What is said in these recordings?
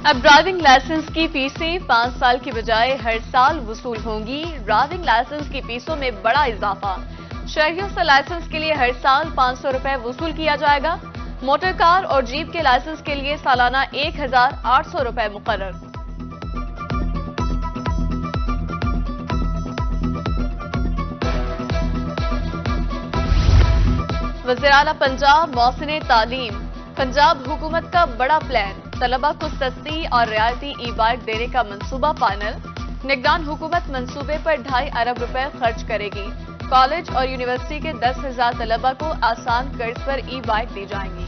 اب driving licence کی فیسیں 5 سال کی بجائے ہر سال وصول ہوں گی۔ ڈرائیونگ لائسنس کی فیسوں میں بڑا اضافہ۔ شہریوں سے لائسنس کے لیے ہر سال 500 روپے وصول کیا جائے گا۔ موٹر کار اور جیپ کے لائسنس کے لیے سالانہ 1800 روپے مقرر۔ وزیراعلیٰ پنجاب محسن تعلیم۔ پنجاب حکومت کا بڑا پلان، طلبہ کو سستی اور رعایتی ای بائک دینے کا منصوبہ فائنل۔ نگران حکومت منصوبے پر 2.5 ارب روپے خرچ کرے گی۔ کالج اور یونیورسٹی کے 10,000 طلبہ کو آسان قرض پر ای بائک دی جائیں گی۔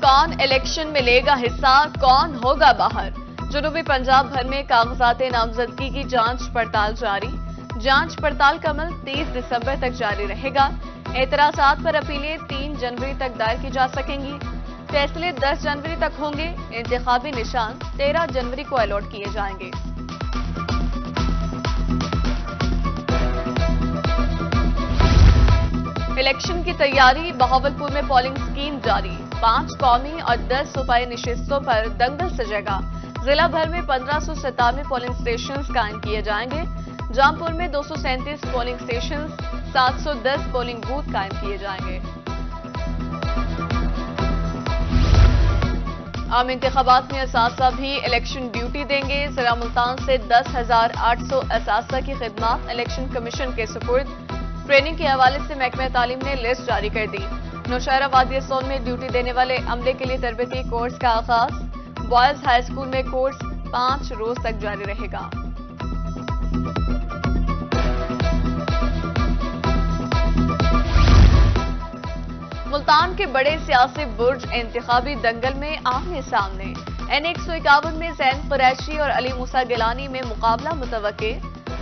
کون الیکشن میں لے گا حصہ، کون ہوگا باہر؟ جنوبی پنجاب بھر میں کاغذات نامزدگی کی جانچ پڑتال جاری۔ جانچ پڑتال کا عمل 30 دسمبر تک جاری رہے گا۔ اعتراضات پر اپیلیں 3 جنوری تک دائر کی جا سکیں گی۔ فیصلے 10 جنوری تک ہوں گے۔ انتخابی نشان 13 جنوری کو الاٹ کیے جائیں گے۔ الیکشن کی تیاری، بہاولپور میں پولنگ سکیم جاری۔ 5 قومی اور 10 صوبائی نشستوں پر دنگل سجے گا۔ ضلع بھر میں 1597 پولنگ سٹیشنز قائم کیے جائیں گے۔ جامپور میں 237 پولنگ سٹیشنز، 710 پولنگ بوتھ قائم کیے جائیں گے۔ عام انتخابات میں اساتذہ بھی الیکشن ڈیوٹی دیں گے۔ ضلع ملتان سے 10,800 اساتذہ کی خدمات الیکشن کمیشن کے سپرد۔ ٹریننگ کے حوالے سے محکمہ تعلیم نے لسٹ جاری کر دی۔ نوشہرہ وادی سون میں ڈیوٹی دینے والے عملے کے لیے تربیتی کورس کا آغاز۔ بوائز ہائی اسکول میں کورس 5 روز تک جاری رہے گا۔ ملتان کے بڑے سیاسی برج انتخابی دنگل میں آمنے سامنے۔ N151 میں زین قریشی اور علی موسیٰ گیلانی میں مقابلہ متوقع۔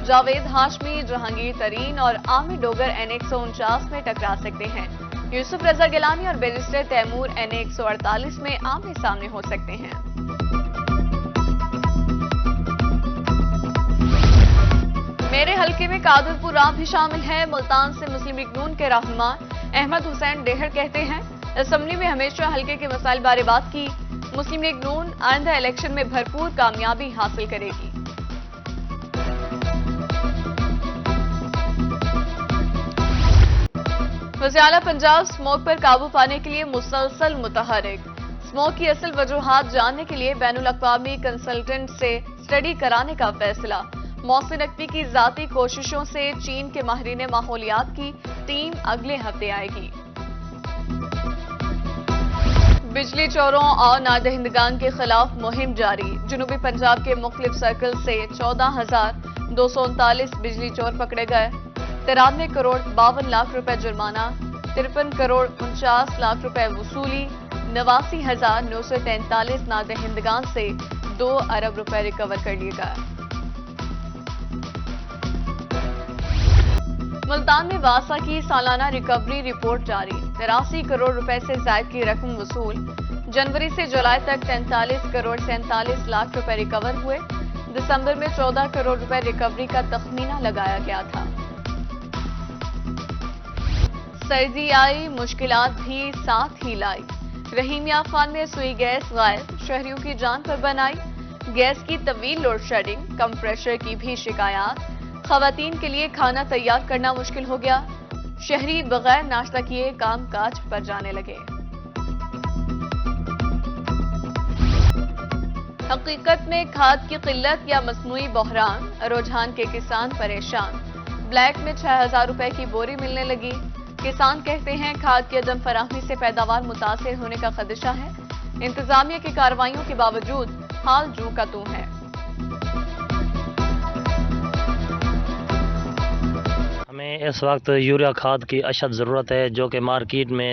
جاوید ہاشمی، جہانگیر ترین اور عامر ڈوگر N149 میں ٹکرا سکتے ہیں۔ یوسف رضا گیلانی اور بیرسٹر تیمور N148 میں آمنے سامنے ہو سکتے ہیں۔ میرے حلقے میں قادرپور رام بھی شامل ہے۔ ملتان سے مسلم لیگ نون کے رہنما احمد حسین ڈیہر کہتے ہیں، اسمبلی میں ہمیشہ حلقے کے مسائل بارے بات کی۔ مسلم لیگ نون آئندہ الیکشن میں بھرپور کامیابی حاصل کرے گی۔ وزیراعلیٰ پنجاب سموگ پر قابو پانے کے لیے مسلسل متحرک۔ سموگ کی اصل وجوہات جاننے کے لیے بین الاقوامی کنسلٹنٹ سے اسٹڈی کرانے کا فیصلہ۔ محسن نقوی کی ذاتی کوششوں سے چین کے ماہرین ماحولیات کی ٹیم اگلے ہفتے آئے گی۔ بجلی چوروں اور نادہندگان کے خلاف مہم جاری۔ جنوبی پنجاب کے مختلف سرکل سے 14,239 بجلی چور پکڑے گئے۔ 93 کروڑ 52 لاکھ روپے جرمانہ، 53 کروڑ 49 لاکھ روپے وصولی، 89,943 نادہندگان سے 2 ارب روپے ریکور کر لیے گئے۔ ملتان میں واسا کی سالانہ ریکوری رپورٹ جاری۔ 83 کروڑ روپے سے زائد کی رقم وصول۔ جنوری سے جولائی تک 43 کروڑ 47 لاکھ روپے ریکور ہوئے۔ دسمبر میں 14 کروڑ روپے ریکوری کا تخمینہ لگایا گیا تھا۔ سردی آئی، مشکلات بھی ساتھ ہی لائی۔ رحیمیہ خان میں سوئی گیس غائب، شہریوں کی جان پر بنائی۔ گیس کی طویل لوڈ شیڈنگ، کم پریشر کی بھی شکایات۔ خواتین کے لیے کھانا تیار کرنا مشکل ہو گیا۔ شہری بغیر ناشتہ کیے کام کاج پر جانے لگے۔ حقیقت میں کھاد کی قلت یا مصنوعی بحران، رجحان کے کسان پریشان۔ بلیک میں 6,000 روپے کی بوری ملنے لگی۔ کسان کہتے ہیں کھاد کی عدم فراہمی سے پیداوار متاثر ہونے کا خدشہ ہے۔ انتظامیہ کی کارروائیوں کے باوجود حال جو کا توں ہے۔ ہمیں اس وقت یوریا کھاد کی اشد ضرورت ہے، جو کہ مارکیٹ میں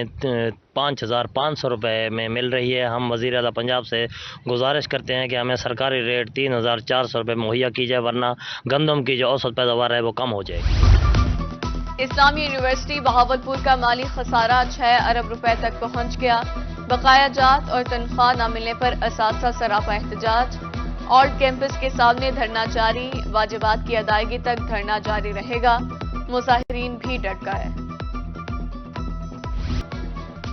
5,500 روپے میں مل رہی ہے۔ ہم وزیر اعلیٰ پنجاب سے گزارش کرتے ہیں کہ ہمیں سرکاری ریٹ 3,400 روپے مہیا کی جائے، ورنہ گندم کی جو اوسط پیداوار ہے وہ کم ہو جائے گی۔ اسلامی یونیورسٹی بہاولپور کا مالی خسارہ 6 ارب روپے تک پہنچ گیا۔ بقایا جات اور تنخواہ نہ ملنے پر اساتذہ سراپا احتجاج۔ اولڈ کیمپس کے سامنے دھرنا جاری، واجبات کی ادائیگی تک دھرنا جاری رہے گا۔ مظاہرین بھی ڈٹ گئے۔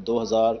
2,000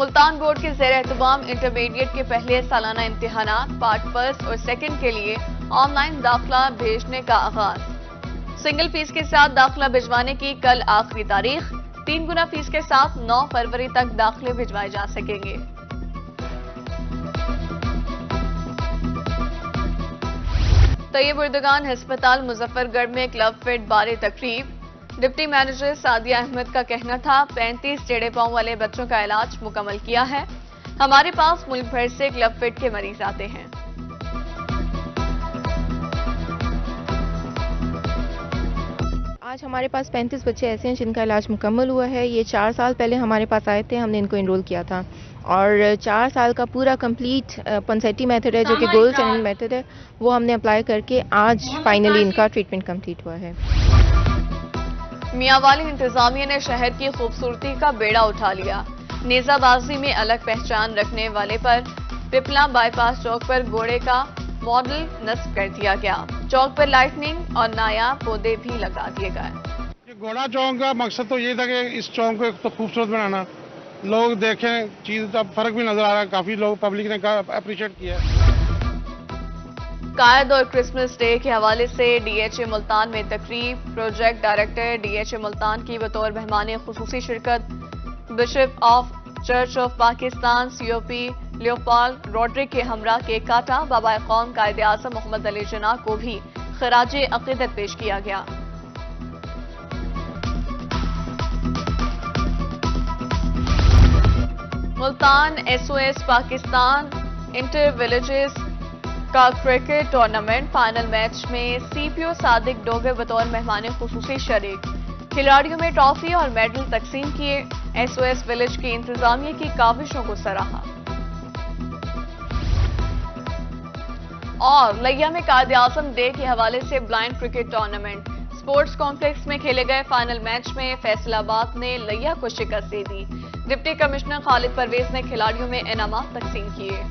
ملتان بورڈ کے زیر اہتمام انٹرمیڈیٹ کے پہلے سالانہ امتحانات پارٹ فرسٹ اور سیکنڈ کے لیے آن لائن داخلہ بھیجنے کا آغاز۔ سنگل فیس کے ساتھ داخلہ بھجوانے کی کل آخری تاریخ، 3 گنا فیس کے ساتھ 9 فروری تک داخلے بھجوائے جا سکیں گے۔ طیب اردگان ہسپتال مظفر گڑھ میں کلب فٹ بارے تقریب، ڈپٹی مینیجر سعدیہ احمد کا کہنا تھا 35 ٹیڑھے پاؤں والے بچوں کا علاج مکمل کیا ہے، ہمارے پاس ملک بھر سے کلب فٹ کے مریض آتے ہیں۔ آج ہمارے پاس 35 بچے ایسے ہیں جن کا علاج مکمل ہوا ہے۔ یہ 4 سال پہلے ہمارے پاس آئے تھے، ہم نے ان کو انرول کیا تھا، اور 4 سال کا پورا کمپلیٹ پنسیٹی میتھڈ ہے جو کہ گولڈ اسٹینڈرڈ میتھڈ ہے، وہ ہم نے اپلائی کر کے آج فائنلی ان کا ٹریٹمنٹ کمپلیٹ ہوا ہے۔ میاں والی انتظامیہ نے شہر کی خوبصورتی کا بیڑا اٹھا لیا، نیزہ بازی میں الگ پہچان رکھنے والے پر پپلا بائی پاس چوک پر گھوڑے کا ماڈل نصب کر دیا گیا، چوک پر لائٹننگ اور نایاب پودے بھی لگا دیے گئے۔ یہ گھوڑا چوک کا مقصد تو یہ تھا کہ اس چوک کو ایک تو خوبصورت بنانا، لوگ دیکھیں چیز، اب فرق بھی نظر آ رہا ہے، کافی لوگ پبلک نے اپریشیٹ کیا ہے۔ قائد اور کرسمس ڈے کے حوالے سے ڈی ایچ اے ملتان میں تقریب، project director D H A Multan کی بطور مہمان خصوصی شرکت، bishop of church of Pakistan COP Leopold Roderick کے ہمراہ کیک کاٹا، بابا قوم قائد اعظم محمد علی جناح کو بھی خراج عقیدت پیش کیا گیا۔ Multan SOS Pakistan inter villages کا کرکٹ ٹورنامنٹ فائنل میچ میں CPO صادق ڈوگر بطور مہمان خصوصی شریک، کھلاڑیوں میں ٹرافی اور میڈل تقسیم کیے، SOS ولیج کی انتظامیہ کی کاوشوں کو سراہا۔ اور لیا میں قائد اعظم ڈے کے حوالے سے blind cricket tournament, sports complex میں کھیلے گئے فائنل میچ میں فیصل آباد نے لیا کو شکست دے دی، ڈپٹی کمشنر خالد پرویز نے کھلاڑیوں میں انعامات تقسیم کیے۔